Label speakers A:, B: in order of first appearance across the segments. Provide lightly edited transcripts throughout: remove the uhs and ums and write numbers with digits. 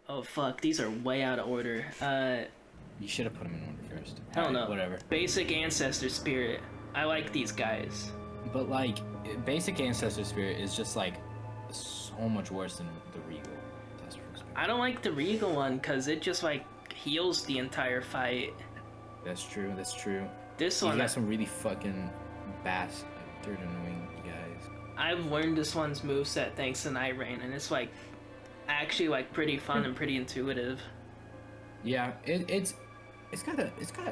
A: Oh fuck, these are way out of order.
B: You should have put them in order first.
A: I don't know.
B: Whatever.
A: Basic Ancestor Spirit. I like these guys.
B: But like, basic Ancestor Spirit is just like so much worse than the Regal.
A: I don't like the Regal one because it just like heals the entire fight.
B: That's true. That's true.
A: This
B: You
A: one,
B: got some really fucking bastard annoying guys.
A: I've learned this one's moveset thanks to Nightreign, and it's like actually like pretty fun and pretty intuitive.
B: Yeah, it's got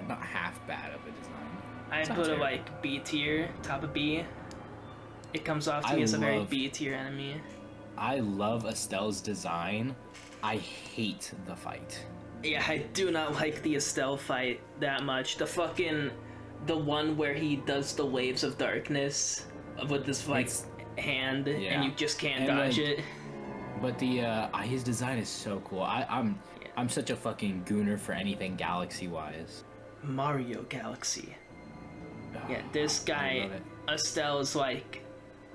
B: not half bad of a design.
A: I put it like B tier, top of B. It comes off to me as a very B tier enemy.
B: I love Estelle's design. I hate the fight.
A: Yeah, I do not like the Estelle fight that much. The one where he does the waves of darkness with this like hand, and you just can't dodge it.
B: But the his design is so cool. I'm such a fucking gooner for anything galaxy wise.
A: Mario Galaxy.
B: Oh,
A: Yeah, this guy Estelle is like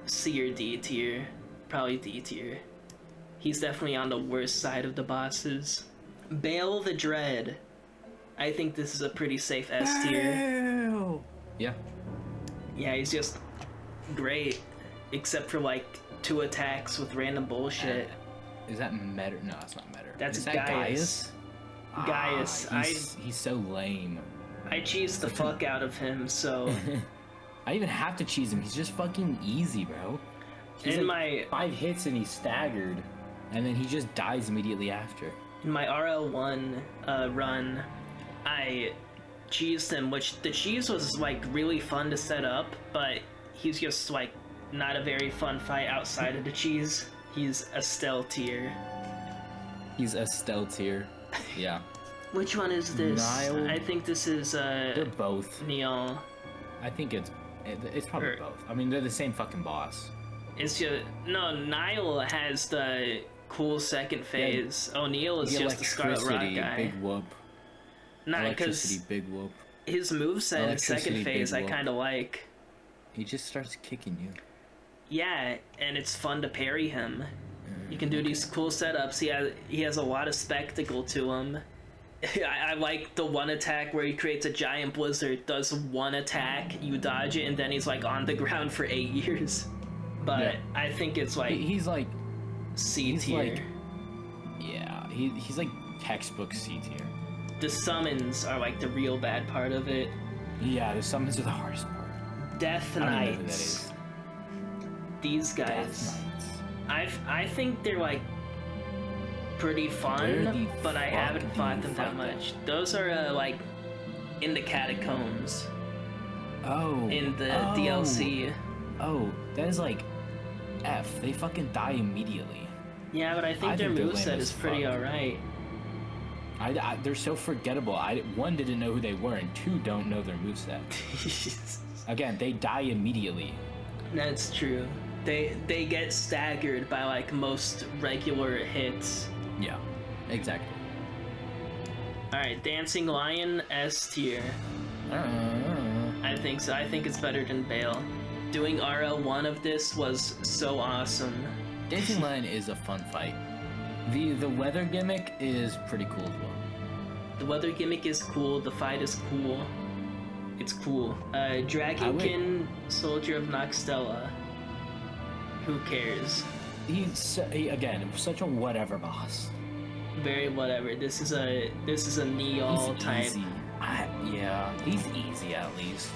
A: C or D tier, probably D tier. He's definitely on the worst side of the bosses. Bale the Dread. I think this is a pretty safe S tier.
B: Yeah.
A: Yeah, he's just great, except for like 2 attacks with random bullshit.
B: Is that Metyr? No, it's not Metyr.
A: That's
B: is that
A: Gaius. Gaius.
B: He's so lame.
A: I cheesed the fuck out of him, so.
B: I even have to cheese him. He's just fucking easy, bro. He's
A: in
B: like 5 hits and he's staggered, and then he just dies immediately after.
A: In my RL1 run, I cheesed him, which the cheese was like really fun to set up, but he's just like not a very fun fight outside of the cheese. He's Estelle tier.
B: He's Estelle tier. Yeah.
A: Which one is this?
B: Nile.
A: I think this is
B: They're both.
A: Neil.
B: I think it's probably both. I mean, they're the same fucking boss.
A: It's just no. Nile has the cool second phase. O'Neil is just the Scarlet Rock guy.
B: Big whoop.
A: Nah, because
B: big whoop.
A: his moveset in second phase I kind of like.
B: He just starts kicking you.
A: Yeah, and it's fun to parry him. You can do these cool setups. He has a lot of spectacle to him. I like the one attack where he creates a giant blizzard, does one attack, you dodge it, and then he's like on the ground for 8 years. But I think it's like
B: he's like
A: C tier.
B: He's like textbook C tier.
A: The summons are like the real bad part of it.
B: Yeah, the summons are the hardest part.
A: Death
B: I don't know who that
A: Knights.
B: is.
A: These guys.
B: Death Knights.
A: I think they're like pretty fun, but I haven't fought them that much. Those are like in the catacombs.
B: Oh.
A: In the DLC.
B: Oh, that is like F. They fucking die immediately.
A: Yeah, but I think their moveset is pretty alright.
B: They're so forgettable. One, didn't know who they were, and 2, don't know their moveset. Again, they die immediately.
A: That's true. They get staggered by like most regular hits.
B: Yeah, exactly.
A: Alright, Dancing Lion S tier. I think so. I think it's better than Bale. Doing RL1 of this was so awesome.
B: Dancing Lion is a fun fight. The weather gimmick is pretty cool as well.
A: The weather gimmick is cool. The fight is cool. It's cool. Dragonkin, Soldier of Noxtella. Who cares?
B: He's again such a whatever boss.
A: Very whatever. This is a Neol type.
B: Easy. Yeah, he's easy at least.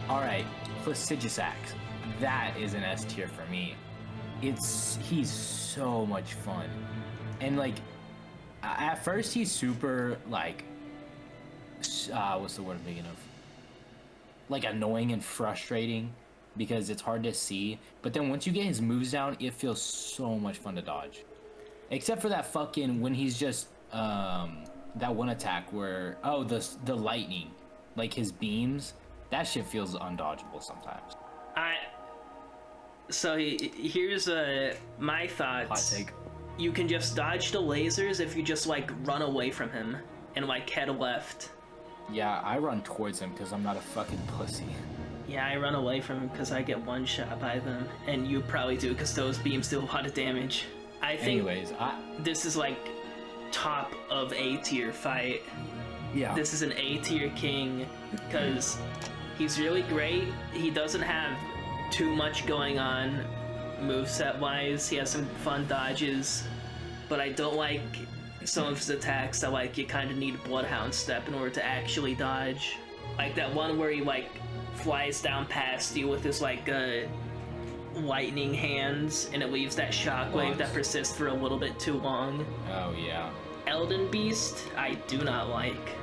B: All right, Placiduous Axe. That is an S tier for me. He's so much fun, and like at first he's super like what's the word I'm thinking of? Like annoying and frustrating because it's hard to see. But then once you get his moves down, it feels so much fun to dodge. Except for that fucking when he's just that one attack where the lightning, like his beams, that shit feels undodgeable sometimes.
A: So here's my thoughts.
B: Hot take.
A: You can just dodge the lasers if you just like run away from him and like head left.
B: Yeah, I run towards him because I'm not a fucking pussy.
A: Yeah, I run away from him because I get one shot by them, and you probably do because those beams do a lot of damage. I think
B: anyways,
A: this is like top of A tier fight.
B: Yeah.
A: This is an A tier king because he's really great. He doesn't have too much going on moveset wise. He has some fun dodges, but I don't like some of his attacks that like you kind of need Bloodhound Step in order to actually dodge. Like that one where he like flies down past you with his like lightning hands and it leaves that shockwave that persists for a little bit too long.
B: Oh yeah.
A: Elden Beast, I do not like.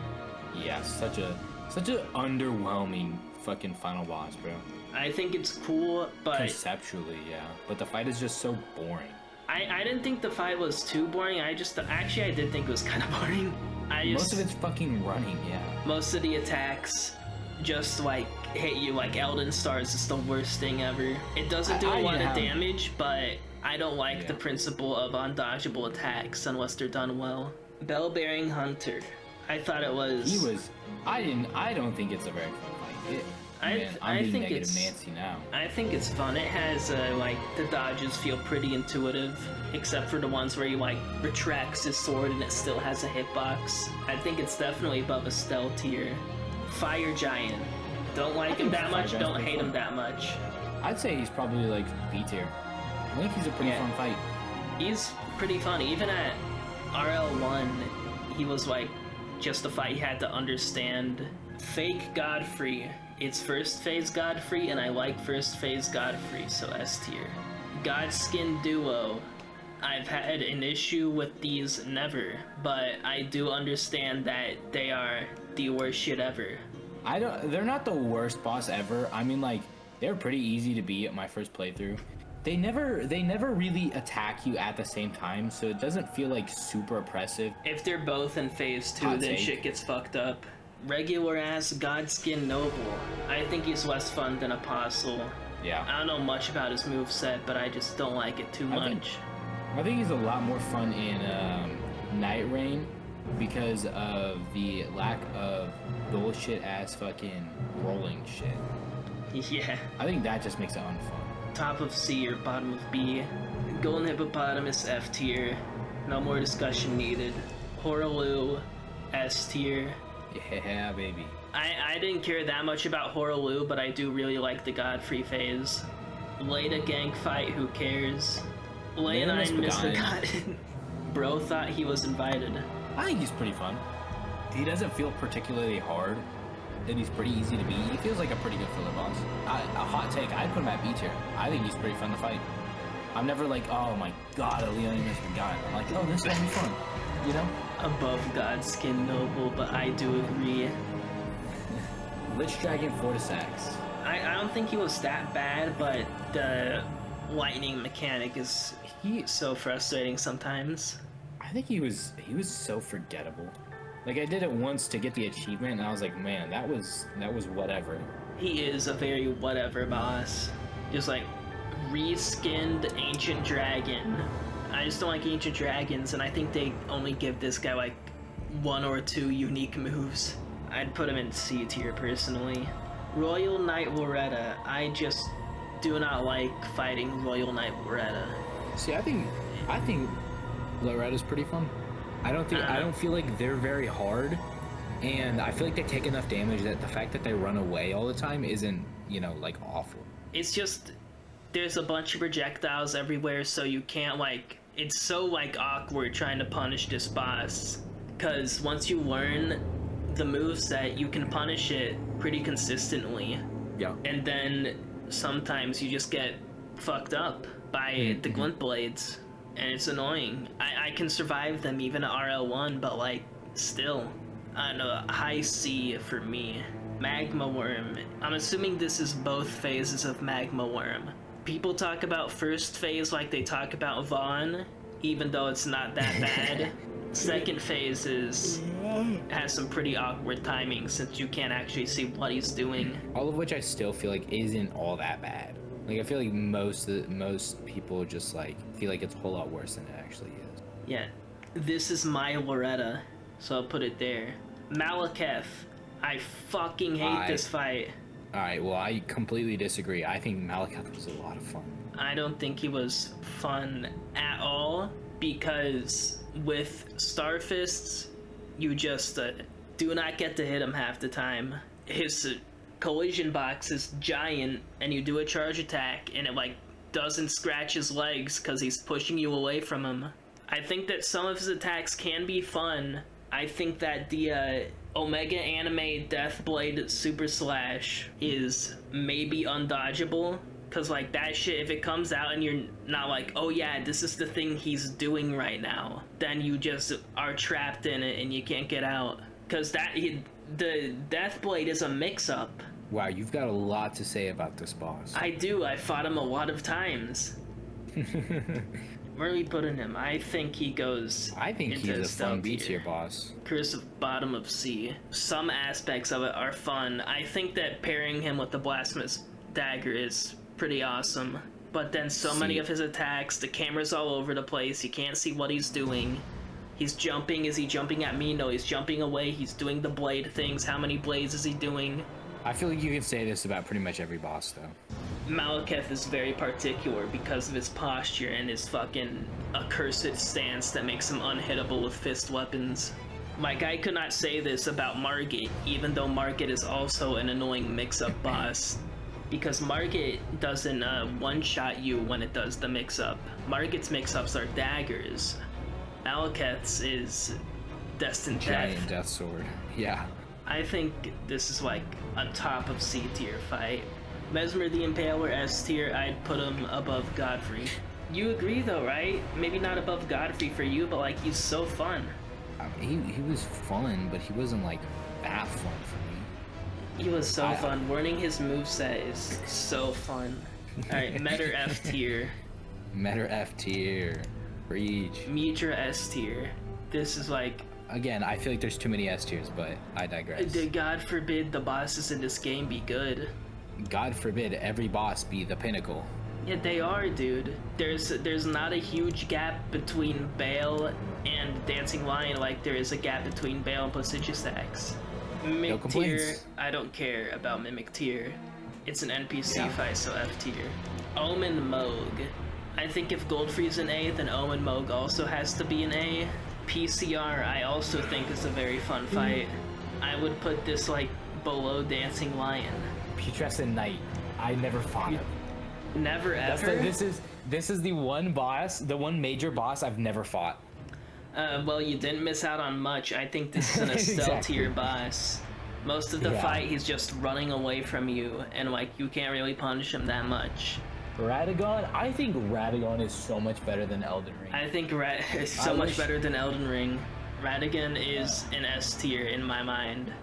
B: Yeah, such a underwhelming fucking final boss, bro.
A: I think it's cool, but
B: conceptually, yeah. But the fight is just so boring.
A: I didn't think the fight was too boring. I did think it was kind of boring.
B: Most of it's fucking running, yeah.
A: Most of the attacks just like hit you like Elden Stars is the worst thing ever. It doesn't do a lot of damage, but I don't like the principle of undodgeable attacks unless they're done well. Bell-bearing Hunter. I thought it was.
B: I don't think it's a very fun fight. I'm being negative Nancy now. I
A: think it's fun. It has like the dodges feel pretty intuitive, except for the ones where he like retracts his sword and it still has a hitbox. I think it's definitely above a stealth tier. Fire Giant. Don't like him that much. Don't hate him that much.
B: I'd say he's probably like B tier. I think he's a pretty fun fight.
A: He's pretty fun. Even at RL1, he was like just a fight you had to understand. Fake Godfrey. It's first phase Godfrey, and I like first phase Godfrey, so S tier. Godskin Duo. I've had an issue with these never, but I do understand that they are the worst shit ever.
B: They're not the worst boss ever. I mean, like, they're pretty easy to beat at my first playthrough. They never really attack you at the same time, so it doesn't feel like super oppressive.
A: If they're both in phase 2, then shit gets fucked up. Regular ass Godskin Noble. I think he's less fun than Apostle.
B: Yeah.
A: I don't know much about his moveset, but I just don't like it too much.
B: I think he's a lot more fun in Nightreign because of the lack of bullshit ass fucking rolling shit.
A: Yeah.
B: I think that just makes it unfun.
A: Top of C or bottom of B. Golden Hippopotamus F tier. No more discussion needed. Horaloo S tier.
B: Yeah, baby.
A: I didn't care that much about Horaloo, but I do really like the Godfrey phase. Leda gank fight, who cares? Leonine Misbegotten. Bro thought he was invited.
B: I think he's pretty fun. He doesn't feel particularly hard, and he's pretty easy to beat. He feels like a pretty good filler boss. A hot take, I'd put him at B tier. I think he's pretty fun to fight. I'm never like, oh my god, a Leonine Misbegotten. I'm like, oh, this will be fun. You know?
A: Above Godskin Noble, but I do agree.
B: Lich Dragon Fortisax.
A: I don't think he was that bad, but the lightning mechanic is so frustrating sometimes.
B: I think he was so forgettable. Like, I did it once to get the achievement, and I was like, man, that was whatever.
A: He is a very whatever boss. Just like reskinned Ancient Dragon. I just don't like Ancient Dragons, and I think they only give this guy like 1 or 2 unique moves. I'd put him in C tier personally. Royal Knight Loretta. I just do not like fighting Royal Knight Loretta.
B: See, I think Loretta's pretty fun. I don't feel like they're very hard, and I feel like they take enough damage that the fact that they run away all the time isn't, you know, like awful.
A: It's just there's a bunch of projectiles everywhere, so you can't like. It's so like awkward trying to punish this boss, because once you learn the moveset, you can punish it pretty consistently.
B: Yeah.
A: And then sometimes you just get fucked up by the glint blades, and it's annoying. I can survive them even at RL1, but like still, I don't know, high C for me. Magma Worm. I'm assuming this is both phases of Magma Worm. People talk about first phase like they talk about Vaughn, even though it's not that bad. Second phase has some pretty awkward timing since you can't actually see what he's doing.
B: All of which I still feel like isn't all that bad. Like, I feel like most people just like feel like it's a whole lot worse than it actually is.
A: Yeah, this is my Loretta, so I'll put it there. Malekith. I fucking hate this fight.
B: Alright, well, I completely disagree. I think Malekith was a lot of fun.
A: I don't think he was fun at all, because With Starfists, you just do not get to hit him half the time. His collision box is giant, and you do a charge attack, and it like doesn't scratch his legs because he's pushing you away from him. I think that some of his attacks can be fun. I think that the Omega Anime Deathblade Super Slash is maybe undodgeable, because like that shit, if it comes out and you're not like, oh yeah, this is the thing he's doing right now, then you just are trapped in it and you can't get out. Because the Deathblade is a mix-up.
B: Wow, you've got a lot to say about this boss.
A: I do. I fought him a lot of times. Where are we putting him? I think he goes.
B: I think he's a fun B tier boss.
A: Curse of Bottom of Sea. Some aspects of it are fun. I think that pairing him with the Blasphemous Dagger is pretty awesome. But then many of his attacks, the camera's all over the place. You can't see what he's doing. He's jumping. Is he jumping at me? No, he's jumping away. He's doing the blade things. How many blades is he doing?
B: I feel like you can say this about pretty much every boss, though.
A: Malekith is very particular because of his posture and his fucking accursed stance that makes him unhittable with fist weapons. Like, I could not say this about Margit, even though Margit is also an annoying mix-up boss. Because Margit doesn't one-shot you when it does the mix-up. Margit's mix-ups are daggers. Malekith's is destined death.
B: Giant death sword, yeah.
A: I think this is like a top of C tier fight. Mesmer the Impaler S tier, I'd put him above Godfrey. You agree though, right? Maybe not above Godfrey for you, but like he's so fun.
B: He was fun, but he wasn't like that fun for me.
A: He was so fun. Learning his moveset is so fun. Alright, Metyr F tier.
B: Metyr F tier. Reach.
A: Metyr S tier. This is like...
B: Again, I feel like there's too many S tiers, but I digress.
A: God forbid the bosses in this game be good.
B: God forbid every boss be the pinnacle.
A: Yeah, they are, dude. There's not a huge gap between Bale and Dancing Lion like there is a gap between Bale and Placidusax. Mimic tier, I don't care about Mimic tier. It's an NPC fight, so F tier. Omen Moog. I think if Goldfrey's an A, then Omen Moog also has to be an A. PCR, I also think is a very fun fight. I would put this like below Dancing Lion.
B: Putrescent Knight. I never fought him.
A: Never ever?
B: This is the one boss, the one major boss I've never fought.
A: Well, you didn't miss out on much. I think this is an Estelle tier boss. Most of the fight, he's just running away from you, and like you can't really punish him that much.
B: Radagon? I think Radagon is so much better than Elden Ring.
A: I think is so much better than Elden Ring. Radagon is an S tier in my mind.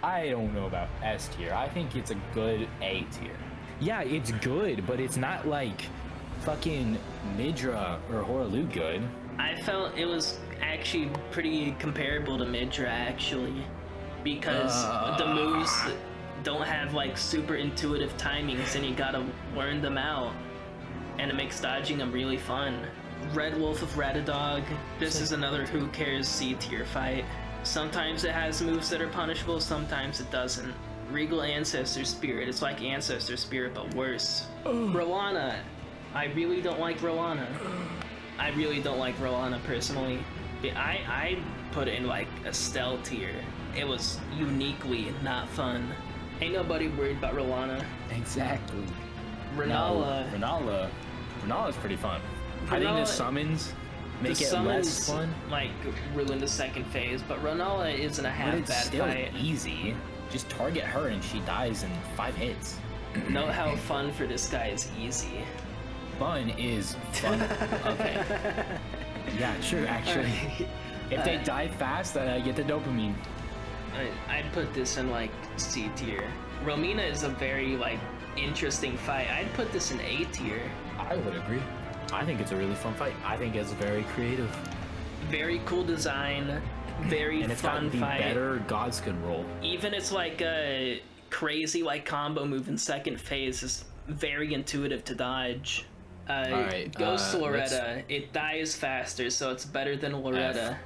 B: I don't know about S tier. I think it's a good A tier. Yeah, it's good, but it's not like fucking Midra or Horalu good.
A: I felt it was actually pretty comparable to Midra, actually, because the moves don't have like super intuitive timings and you gotta learn them out, and it makes dodging them really fun. Red Wolf of Ratadog, this is another who cares C tier fight. Sometimes it has moves that are punishable, sometimes it doesn't. Regal Ancestor Spirit, it's like Ancestor Spirit but worse. Rowana, I really don't like Rowana. I really don't like Rowana personally. I put it in like Estelle tier. It was uniquely not fun. Ain't nobody worried about Rowana.
B: Exactly.
A: Renala.
B: No, Renala's pretty fun. I think the summons make it less fun.
A: Like ruin the second phase, but Renala isn't a half bad fight.
B: It's still easy. Just target her and she dies in 5 hits.
A: Note how fun for this guy is easy.
B: Fun is fun. Okay. Yeah, true, actually. If they die fast, then I get the dopamine.
A: I'd put this in like C tier. Romina is a very like interesting fight. I'd put this in A tier.
B: I would agree. I think it's a really fun fight. I think it's very creative.
A: Very cool design. Very
B: and it's
A: fun
B: got the
A: fight.
B: Better Godskin roll.
A: Even it's like a crazy like combo move in second phase is very intuitive to dodge.
B: Alright,
A: Ghost Loretta, it dies faster, so it's better than Loretta.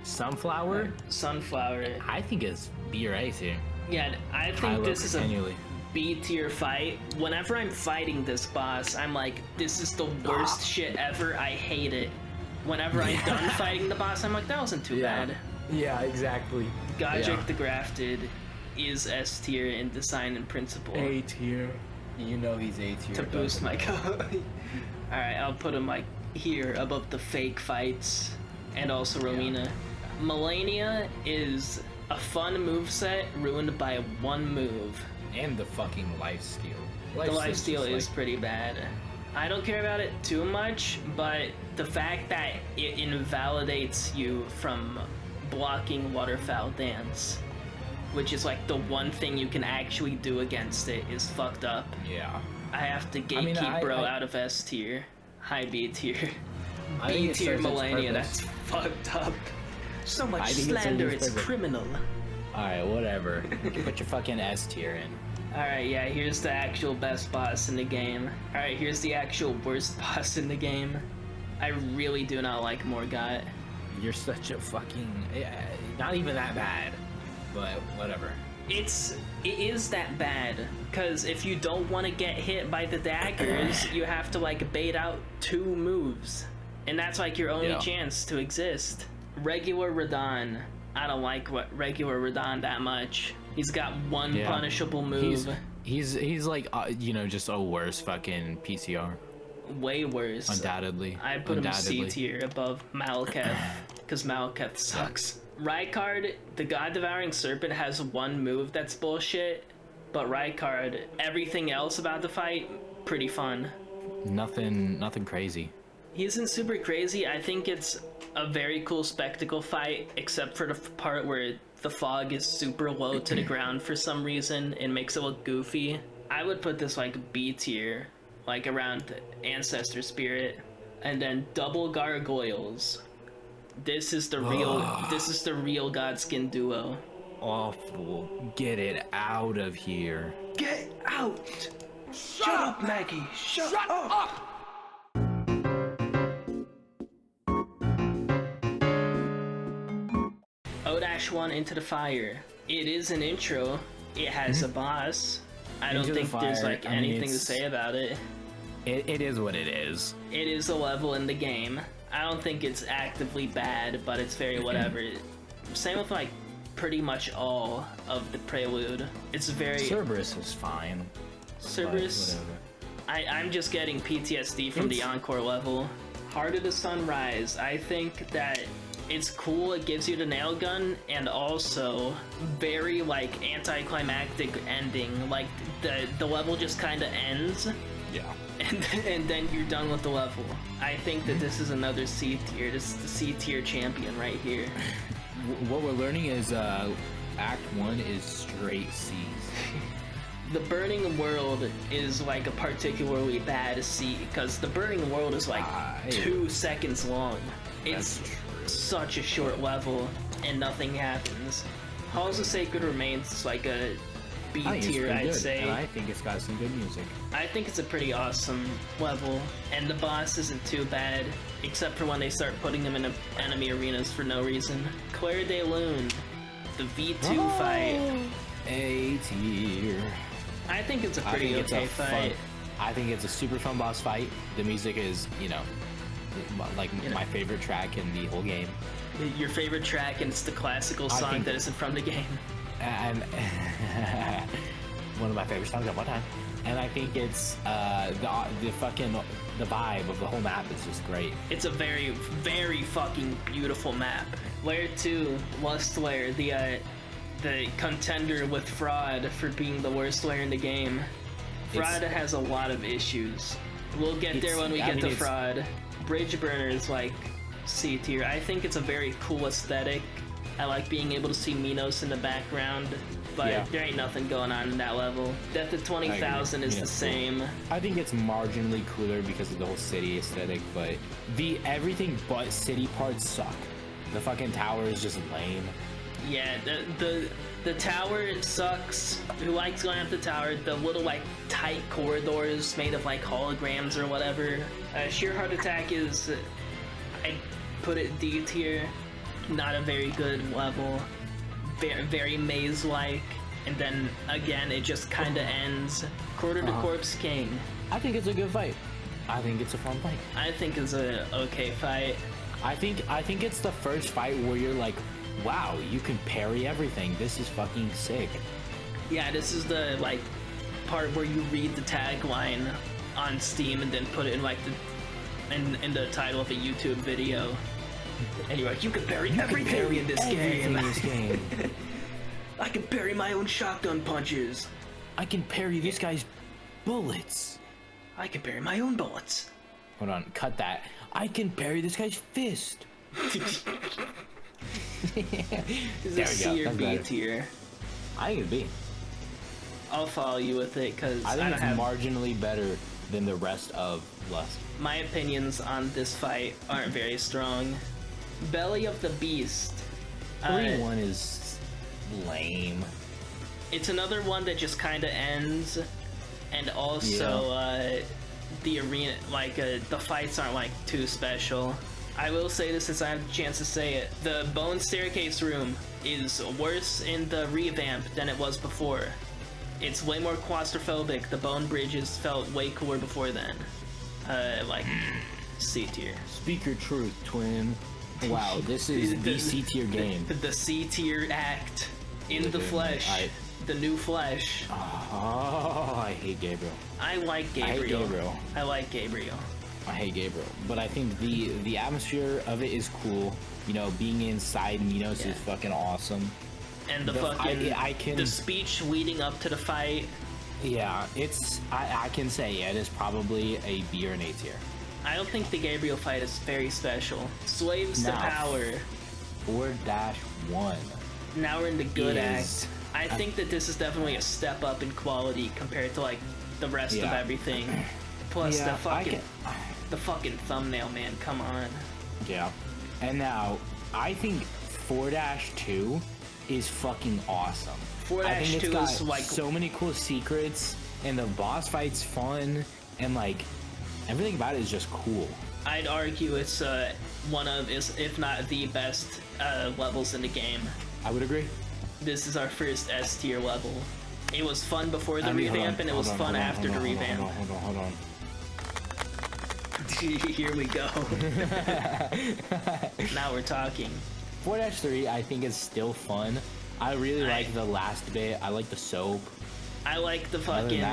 B: Sunflower?
A: Sunflower.
B: I think it's B or A tier.
A: Yeah, I think this is a B tier fight. Whenever I'm fighting this boss, I'm like, this is the worst shit ever. I hate it. whenever I'm done fighting the boss, I'm like, that wasn't too bad.
B: Yeah, exactly.
A: Godric the Grafted is S tier in design and principle.
B: A tier. You know he's A tier.
A: To boost my code. Alright, I'll put him like here above the fake fights and also Rowena. Melania is a fun moveset ruined by one move.
B: And the fucking lifesteal.
A: The lifesteal is pretty bad. I don't care about it too much, but the fact that it invalidates you from blocking Waterfowl Dance, which is like the one thing you can actually do against it, is fucked up.
B: Yeah.
A: I have to gatekeep bro out of S tier. High B tier. B tier Melania, that's fucked up. So much slander, it's criminal.
B: Alright, whatever. Put your fucking S tier in.
A: Alright, yeah, here's the actual best boss in the game. Alright, here's the actual worst boss in the game. I really do not like Morgott.
B: You're such a fucking... not even that bad, but whatever.
A: It is that bad, because if you don't want to get hit by the daggers, you have to like bait out 2 moves. And that's like your only chance to exist. Regular Radahn. I don't like regular Radahn that much. He's got one punishable move.
B: He's like, you know, just a worse fucking PCR.
A: Way worse.
B: Undoubtedly.
A: I put him C tier above Malekith, because Malekith sucks. Rykard, the God-Devouring Serpent, has one move that's bullshit, but Rykard, everything else about the fight, pretty fun.
B: Nothing crazy.
A: He isn't super crazy. I think it's a very cool spectacle fight, except for the part where the fog is super low to the ground for some reason. It makes it look goofy. I would put this like B tier, like around Ancestor Spirit. And then double gargoyles. This is the real Godskin duo.
B: Awful. Get it out of here.
A: Get out! Shut up, Maggie! Shut up! O-1 Into the Fire. It is an intro. It has a boss. I don't think there's like anything to say about it.
B: It is what it is.
A: It is a level in the game. I don't think it's actively bad, but it's very whatever. Same with like pretty much all of the Prelude. It's very...
B: Cerberus is fine.
A: Cerberus... I'm just getting PTSD from the Encore level. Heart of the Sunrise. I think that it's cool, it gives you the nail gun, and also very like anticlimactic ending. Like the level just kind of ends.
B: Yeah.
A: And then you're done with the level. I think that this is another C tier. This is the C tier champion right here.
B: What we're learning is Act 1 is straight C's.
A: The Burning World is like a particularly bad C, because the Burning World is like 2 seconds long. It's such a short level, and nothing happens. Halls of Sacred Remains is like a B tier, I'd say.
B: And I think it's got some good music.
A: I think it's a pretty awesome level, and the boss isn't too bad, except for when they start putting them in enemy arenas for no reason. Claire de Lune, the V2 fight.
B: A tier.
A: I think it's a pretty okay fight.
B: I think it's a super fun boss fight. The music is, you know, like my favorite track in the whole game.
A: Your favorite track, and it's the classical song that isn't from the game.
B: And one of my favorite songs at one time. And I think it's the vibe of the whole map is just great.
A: It's a very, very fucking beautiful map. Layer 2, Lust Layer, the contender with Fraud for being the worst layer in the game. Fraud has a lot of issues. We'll get there when we get to Fraud. Bridge Burner is like C tier. I think it's a very cool aesthetic. I like being able to see Minos in the background, but there ain't nothing going on in that level. Death of 20,000 is the same.
B: I think it's marginally cooler because of the whole city aesthetic, but the everything but city parts suck. The fucking tower is just lame.
A: Yeah, the tower sucks. Who likes going up the tower? The little like tight corridors made of like holograms or whatever. Sheer Heart Attack is, I put it D tier. Not a very good level. Very maze-like. And then again, it just kind of ends. Quarter to Corpse King.
B: I think it's a good fight. I think it's a fun fight.
A: I think it's a okay fight.
B: I think it's the first fight where you're like, wow, you can parry everything. This is fucking sick.
A: Yeah, this is the like part where you read the tagline on Steam and then put it in like in the title of a YouTube video. And you're like, you can parry everything in this game. I can parry my own shotgun punches.
B: I can parry this guy's bullets.
A: I can parry my own bullets.
B: Hold on, cut that. I can parry this guy's fist.
A: Is it C or B tier?
B: I think it's B.
A: I'll follow you with it because
B: I think it's marginally better than the rest of Lust.
A: My opinions on this fight aren't very strong. Belly of the Beast.
B: 3-1 is lame.
A: It's another one that just kind of ends, and also the arena, like the fights aren't like too special. I will say this since I have the chance to say it. The Bone Staircase room is worse in the revamp than it was before. It's way more claustrophobic. The bone bridges felt way cooler before then. Like C tier.
B: Speak your truth, twin. Wow, this is the C tier game.
A: The C tier act in the flesh. The new flesh.
B: Oh, I hate Gabriel.
A: I like Gabriel. I like Gabriel.
B: I hate Gabriel, but I think the atmosphere of it is cool. You know, being inside Minos is fucking awesome.
A: And the speech leading up to the fight.
B: Yeah, I can say it is probably a B or an A tier.
A: I don't think the Gabriel fight is very special. Slaves to power.
B: 4-1.
A: Now we're in the good act. I think that this is definitely a step up in quality compared to like the rest of everything. Plus the fucking thumbnail, man. Come on.
B: Yeah. And now I think 4-2 is fucking awesome.
A: 4-2 is like
B: so many cool secrets, and the boss fight's fun, and like everything about it is just cool.
A: I'd argue it's one of, if not the best levels in the game.
B: I would agree.
A: This is our first S tier level. It was fun before the revamp, and it was fun after the revamp.
B: Hold on.
A: Here we go. Now we're talking.
B: 4-3 I think is still fun. I really like the last bit. I like the soap.
A: I like the fucking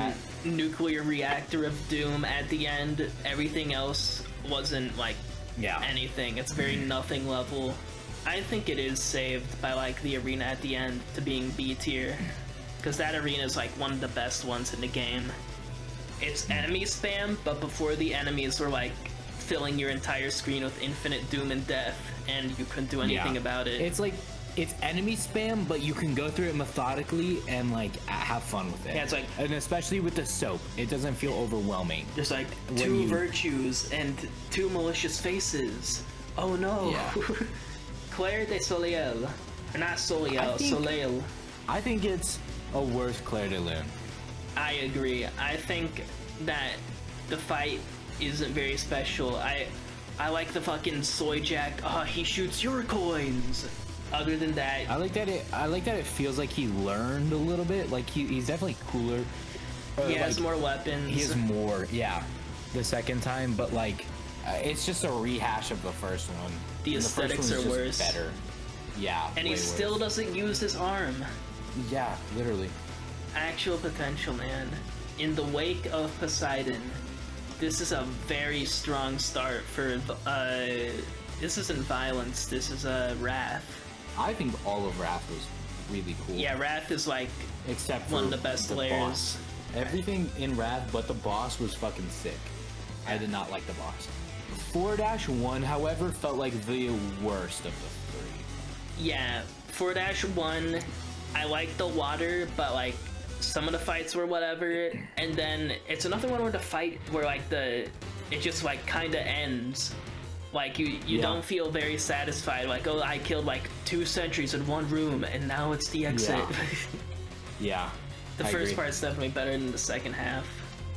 A: nuclear reactor of doom at the end. Everything else wasn't like anything. It's very nothing level. I think it is saved by like the arena at the end to being B tier, because that arena is like one of the best ones in the game. It's enemy spam, but before the enemies were like filling your entire screen with infinite doom and death, and you couldn't do anything about it.
B: It's like, it's enemy spam, but you can go through it methodically and like have fun with it.
A: Yeah, it's like,
B: and especially with the soap, it doesn't feel overwhelming.
A: There's like two virtues and two malicious faces. Oh no. Yeah. Claire de Soleil. Or not Soleil, Soleil.
B: I think it's a worse Claire de Lune.
A: I agree. I think that the fight isn't very special. I like the fucking soy jack. He shoots your coins. Other than that,
B: I like that it feels like he learned a little bit. Like he's definitely cooler.
A: He has more weapons.
B: He has more, the second time, but like it's just a rehash of the first one.
A: The aesthetics are worse.
B: Better. Yeah.
A: And he still doesn't use his arm.
B: Yeah, literally.
A: Actual potential, man. In the wake of Poseidon, this is a very strong start for this isn't Violence, this is Wrath.
B: I think all of Wrath was really cool.
A: Yeah, Wrath is like
B: except for
A: one of the best layers.
B: Boss. Everything in Wrath but the boss was fucking sick. I did not like the boss. 4-1, however, felt like the worst of the three.
A: Yeah, 4-1, I like the water, but like some of the fights were whatever, and then it's another one where the fight where like it just like kind of ends. Like you don't feel very satisfied. Like, oh, I killed like 2 sentries in one room, and now it's the exit.
B: Yeah.
A: The first part's definitely better than the second half.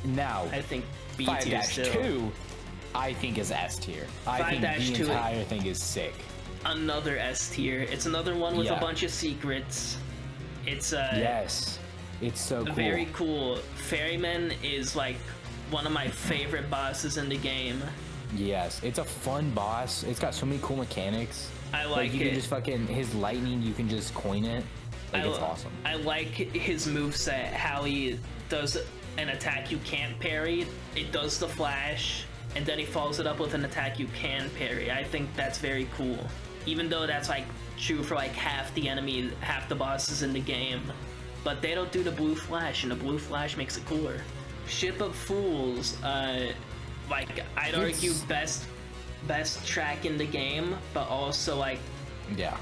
B: Now,
A: I think B tier still.
B: 5-2, I think is S tier. I think the entire thing is sick.
A: Another S tier. It's another one with a bunch of secrets. It's
B: yes, it's so cool.
A: Very cool. Ferryman is like one of my favorite bosses in the game.
B: Yes, it's a fun boss. It's got so many cool mechanics.
A: I like
B: you
A: it.
B: can just fucking his lightning. You can just coin it. Like it's awesome.
A: I like his moveset. How he does an attack you can't parry. It does the flash, and then he follows it up with an attack you can parry. I think that's very cool. Even though that's like true for like half the bosses in the game. But they don't do the blue flash, and the blue flash makes it cooler. Ship of Fools, like I'd argue best track in the game, but also like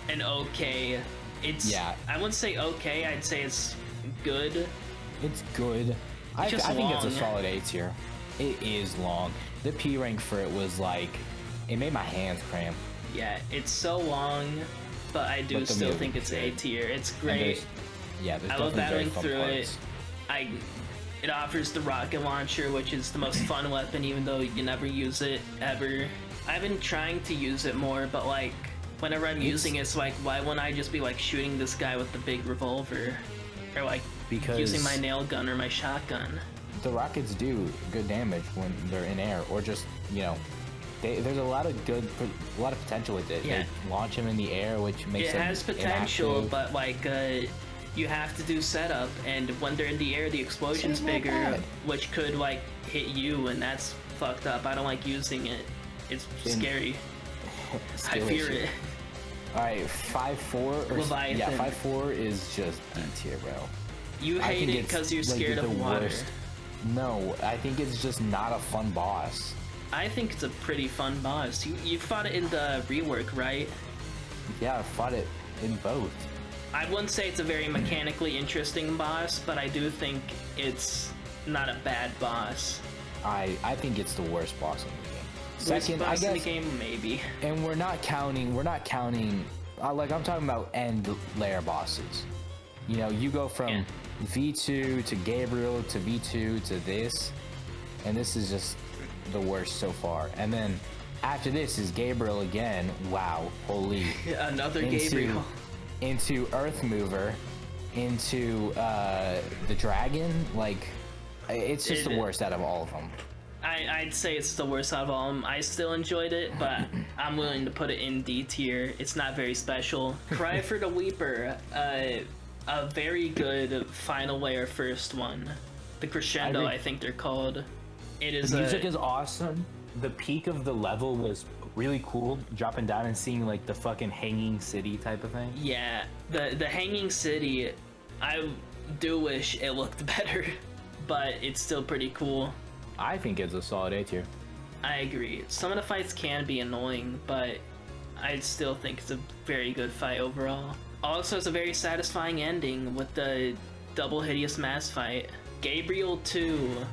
A: an okay. I wouldn't say okay. I'd say it's good.
B: It's good. I think it's a solid A tier. It is long. The P rank for it was like, it made my hands cramp.
A: Yeah, it's so long, but I do still think it's A tier. It's great. I love battling through it. It offers the rocket launcher, which is the most fun weapon, even though you never use it ever. I've been trying to use it more, but like whenever I'm using it, it's like, why wouldn't I just be like shooting this guy with the big revolver, or like using my nail gun or my shotgun?
B: The rockets do good damage when they're in air, or just there's a lot of potential with it.
A: Yeah.
B: They launch him in the air, which makes
A: it has potential,
B: inactive.
A: but like you have to do setup, and when they're in the air, the explosion's bigger, which could like hit you, and that's fucked up. I don't like using it. It's scary. I fear it.
B: All right, 5-4 or
A: Leviathan.
B: Yeah, 5-4 is just D tier, bro.
A: You hate it because you're scared of water.
B: Worst. No, I think it's just not a fun boss.
A: I think it's a pretty fun boss. You fought it in the rework, right?
B: Yeah, I fought it in both.
A: I wouldn't say it's a very mechanically interesting boss, but I do think it's not a bad boss.
B: I think it's the worst boss in the game.
A: Second, I guess, in the game, maybe.
B: And we're not counting, like I'm talking about end layer bosses. You know, you go from V2 to Gabriel to V2 to this, and this is just the worst so far. And then after this is Gabriel again. Wow, holy.
A: Another Gabriel.
B: Into Earth Mover, into the Dragon. Like, it's just the worst out of all of them.
A: I'd say it's the worst out of all of them. I still enjoyed it, but I'm willing to put it in D tier. It's not very special. Cry for the Weeper, a very good final layer first one. The Crescendo, I think they're called. The
B: music is awesome. The peak of the level was really cool, dropping down and seeing like the fucking hanging city type of thing.
A: Yeah, the hanging city, I do wish it looked better, but it's still pretty cool.
B: I think it's a solid A tier.
A: I agree. Some of the fights can be annoying, but I still think it's a very good fight overall. Also, it's a very satisfying ending with the double hideous mass fight. Gabriel 2,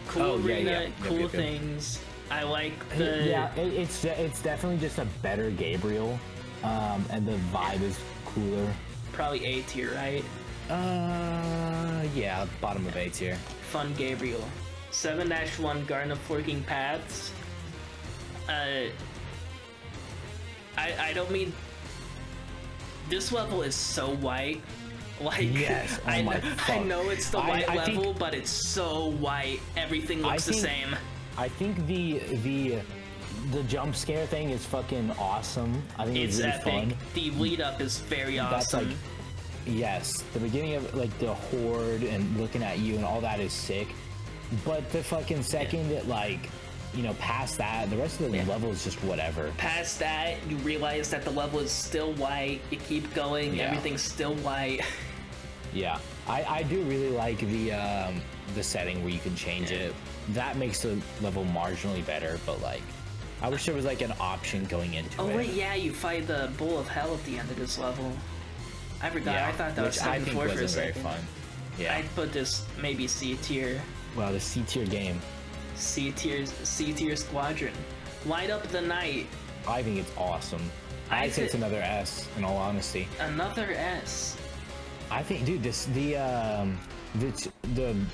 A: cool arena, cool things. I like the...
B: Yeah, it's definitely just a better Gabriel, and the vibe is cooler.
A: Probably A tier, right?
B: Yeah, bottom of A tier.
A: Fun Gabriel. 7-1 Garden of Forking Paths. I don't mean... This level is so white. Like,
B: yes,
A: I know it's the white level, but it's so white. Everything looks the same.
B: I think the jump scare thing is fucking awesome. I think it's really
A: epic.
B: Fun.
A: The lead up is very awesome.
B: That's yes, the beginning of like the horde and looking at you and all that is sick. But the fucking second that like, you know, past that, the rest of the level is just whatever.
A: Past that, you realize that the level is still white. You keep going, everything's still white.
B: Yeah, I do really like the setting where you can change it. That makes the level marginally better, but like, I wish there was like an option going into it.
A: Oh wait, yeah, you fight the Bull of Hell at the end of this level. I forgot.
B: Yeah,
A: I thought that was 7-4 for a second.
B: Very fun. Yeah.
A: I'd put this maybe C tier.
B: Wow, the C tier game.
A: C tier squadron. Light Up the Night.
B: I think it's awesome. I'd say it's another S, in all honesty.
A: Another S.
B: I think, dude, the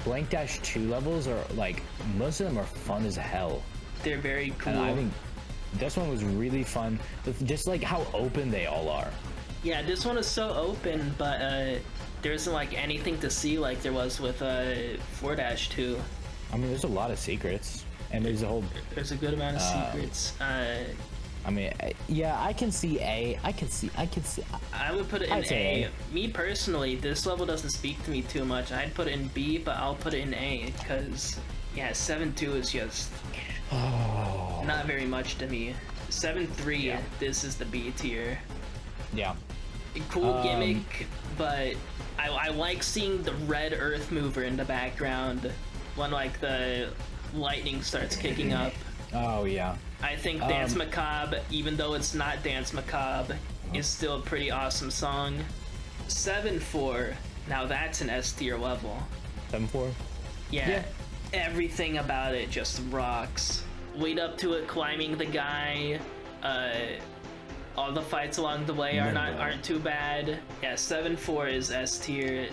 B: Blank Dash 2 levels are like, most of them are fun as hell.
A: They're very cool.
B: And I think this one was really fun, with just like how open they all are.
A: Yeah, this one is so open, but there isn't like anything to see like there was with 4-2.
B: I mean, there's a lot of secrets. and there's a whole.
A: There's a good amount of secrets.
B: I mean, yeah, I can see A. I can see.
A: I would put it in A. Me personally, this level doesn't speak to me too much. I'd put it in B, but I'll put it in A because, yeah, 7-2 is just not very much to me. 7-3, yeah. This is the B tier.
B: Yeah.
A: Cool gimmick, but I like seeing the red earth mover in the background when like the lightning starts kicking up.
B: Oh yeah.
A: I think Dance Macabre, even though it's not Dance Macabre, is still a pretty awesome song. 7-4, now that's an S tier level.
B: 7-4?
A: Yeah, everything about it just rocks. Lead up to it, climbing the guy, all the fights along the way aren't too bad. Yeah, 7-4 is S tier.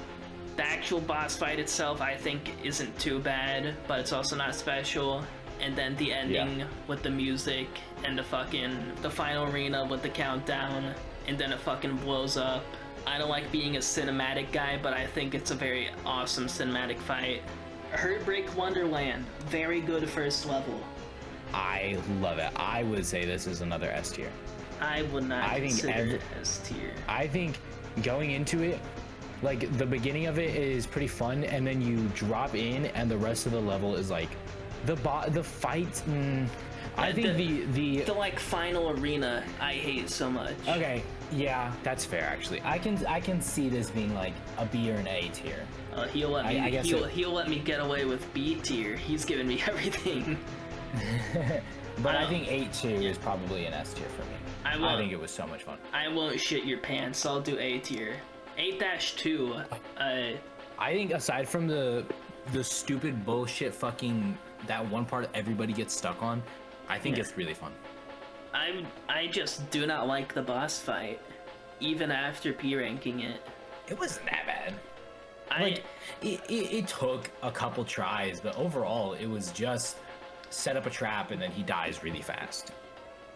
A: The actual boss fight itself, I think, isn't too bad, but it's also not special. And then the ending with the music and the final arena with the countdown, and then it fucking blows up. I don't like being a cinematic guy, but I think it's a very awesome cinematic fight. Heartbreak Wonderland, very good first level.
B: I love it. I would say this is another S tier.
A: I would not consider it S tier.
B: I think going into it, like the beginning of it is pretty fun, and then you drop in, and the rest of the level is like the fight. I think the
A: like final arena I hate so much.
B: Okay, yeah, that's fair actually. I can see this being like a B or an A tier.
A: He'll let me. He'll let me get away with B tier. He's giving me everything.
B: But I think 8-2 is probably an S tier for me. I think it was so much fun.
A: I won't shit your pants. I'll do A tier. 8-2.
B: I think aside from the stupid bullshit fucking that one part everybody gets stuck on, I think it's really fun.
A: I just do not like the boss fight, even after P ranking it.
B: It wasn't that bad. It took a couple tries, but overall it was just set up a trap and then he dies really fast.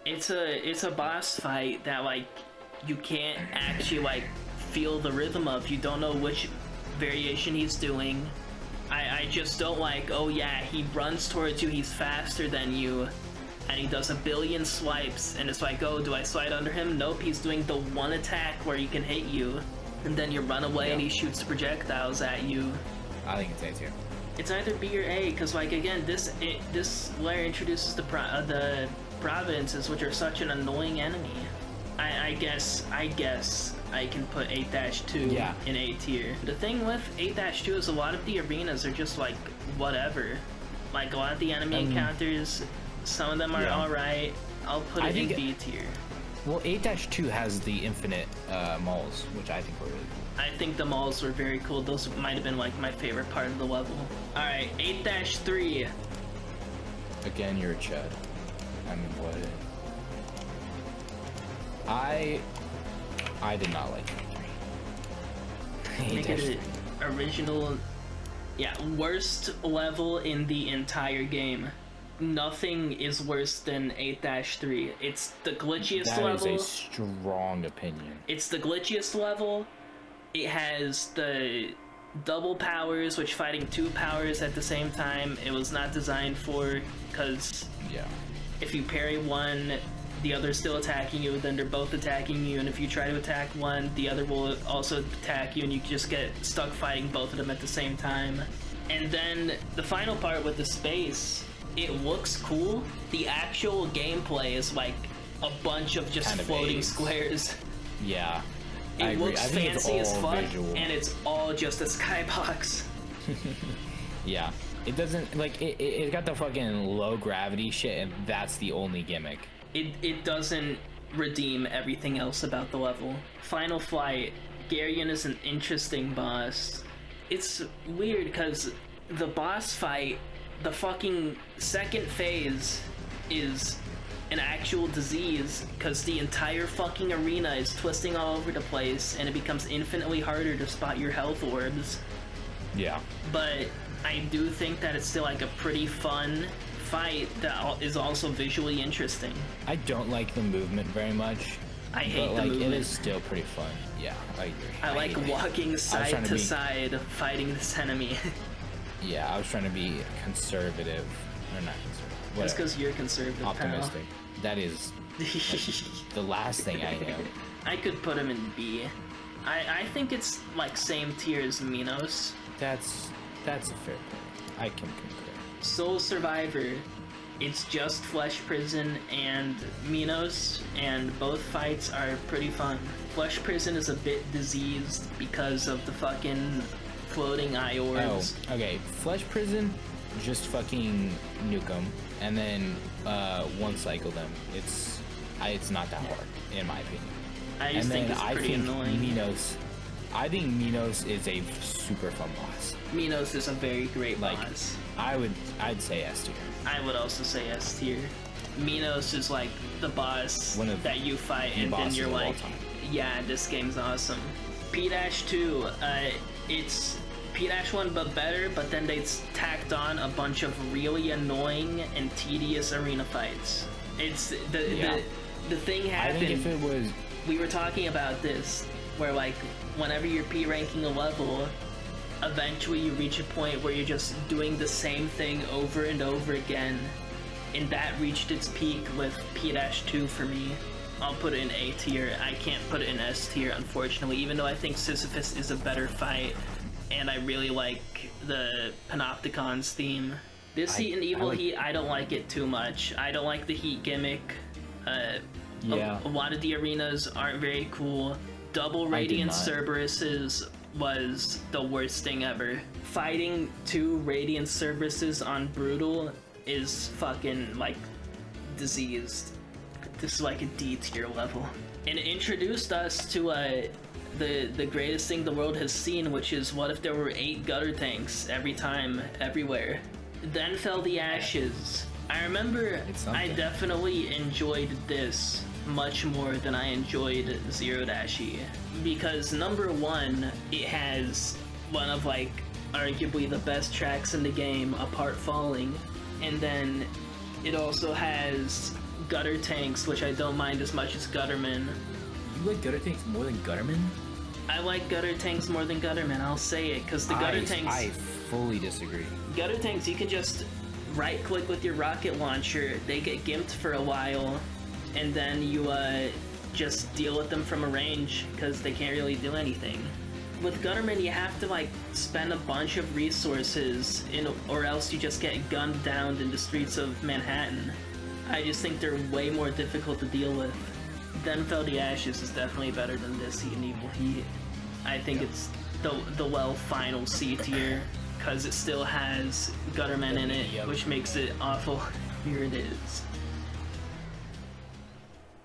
A: It's a boss fight that like you can't actually like feel the rhythm of. You don't know which variation he's doing. I just don't like, oh yeah, he runs towards you, he's faster than you, and he does a billion swipes, and it's like, oh, do I slide under him? Nope, he's doing the one attack where he can hit you, and then you run away and he shoots projectiles at you.
B: I think it's A tier.
A: It's either B or A, because like again, this layer introduces the Providences, which are such an annoying enemy. I guess I can put 8-2 in A tier. The thing with 8-2 is a lot of the arenas are just like whatever. Like a lot of the enemy encounters, some of them are alright. I'll put it in B tier.
B: Well, 8-2 has the infinite malls, which I think were really cool.
A: I think the malls were very cool. Those might have been like my favorite part of the level. Alright, 8-3.
B: Again, you're a chud. I mean, what? I did not like it.
A: Make it an original, worst level in the entire game. Nothing is worse than 8-3. It's the glitchiest level.
B: That is a strong opinion.
A: It's the glitchiest level. It has the double powers, which fighting two powers at the same time, it was not designed for, because if you parry one, the other's still attacking you, then they're both attacking you, and if you try to attack one, the other will also attack you, and you just get stuck fighting both of them at the same time. And then the final part with the space, it looks cool. The actual gameplay is like a bunch of just floating squares.
B: Yeah.
A: It looks fancy as fuck, and it's all just a skybox.
B: Yeah. It doesn't, like, it got the fucking low gravity shit, and that's the only gimmick.
A: It doesn't redeem everything else about the level. Final Flight, Garion is an interesting boss. It's weird because the boss fight, the fucking second phase is an actual disease because the entire fucking arena is twisting all over the place and it becomes infinitely harder to spot your health orbs.
B: Yeah.
A: But I do think that it's still like a pretty fun fight that is also visually interesting.
B: I don't like the movement very much.
A: I hate the movement.
B: It is still pretty fun. Yeah, I agree.
A: I like walking side to side fighting this enemy.
B: Yeah, I was trying to be conservative. Or not conservative.
A: That's because you're conservative,
B: optimistic. That is the last thing I am.
A: I could put him in B. I think it's like same tier as Minos.
B: That's a fair point. I can concur.
A: Soul Survivor, it's just Flesh Prison and Minos, and both fights are pretty fun. Flesh Prison is a bit diseased because of the fucking floating eye orbs.
B: Oh, okay. Flesh Prison, just fucking nuke them, and then one cycle them. It's not that hard, in my opinion.
A: I just think it's pretty annoying.
B: I think Minos is a super fun boss.
A: Minos is a very great boss.
B: I'd say S tier.
A: I would also say S tier. Minos is like the boss that you fight and then you're like, yeah, this game's awesome. P-2, it's P-1 but better, but then they tacked on a bunch of really annoying and tedious arena fights. It's the thing happened.
B: I think if it was,
A: we were talking about this, where like whenever you're P-ranking a level, eventually you reach a point where you're just doing the same thing over and over again, and that reached its peak with P-2 for me. I'll put it in A tier. I can't put it in S tier, unfortunately, even though I think Sisyphus is a better fight, and I really like the Panopticon's theme. This Heat and Evil Heat, I don't like it too much. I don't like the Heat gimmick. A lot of the arenas aren't very cool. Double Radiant Cerberuses was the worst thing ever. Fighting 2 Radiant Cerberuses on Brutal is fucking like diseased. This is like a D tier level. And it introduced us to the greatest thing the world has seen, which is what if there were 8 gutter tanks every time, everywhere. Then fell the ashes. I remember I definitely enjoyed this much more than I enjoyed Zero Dashi, because number one, it has one of like arguably the best tracks in the game, apart Falling, and then it also has gutter tanks, which I don't mind as much as Gutterman.
B: You like gutter tanks more than Gutterman?
A: I like gutter tanks more than Gutterman, I'll say it, because the gutter tanks...
B: I fully disagree.
A: Gutter tanks, you can just right-click with your rocket launcher, they get gimped for a while, and then you just deal with them from a range, because they can't really do anything. With Gutterman, you have to like spend a bunch of resources, or else you just get gunned down in the streets of Manhattan. I just think they're way more difficult to deal with. Then Fell the Ashes is definitely better than this Heat and Evil Heat. I think it's the final C tier, because it still has Gutterman in it, which makes it awful. Here it is.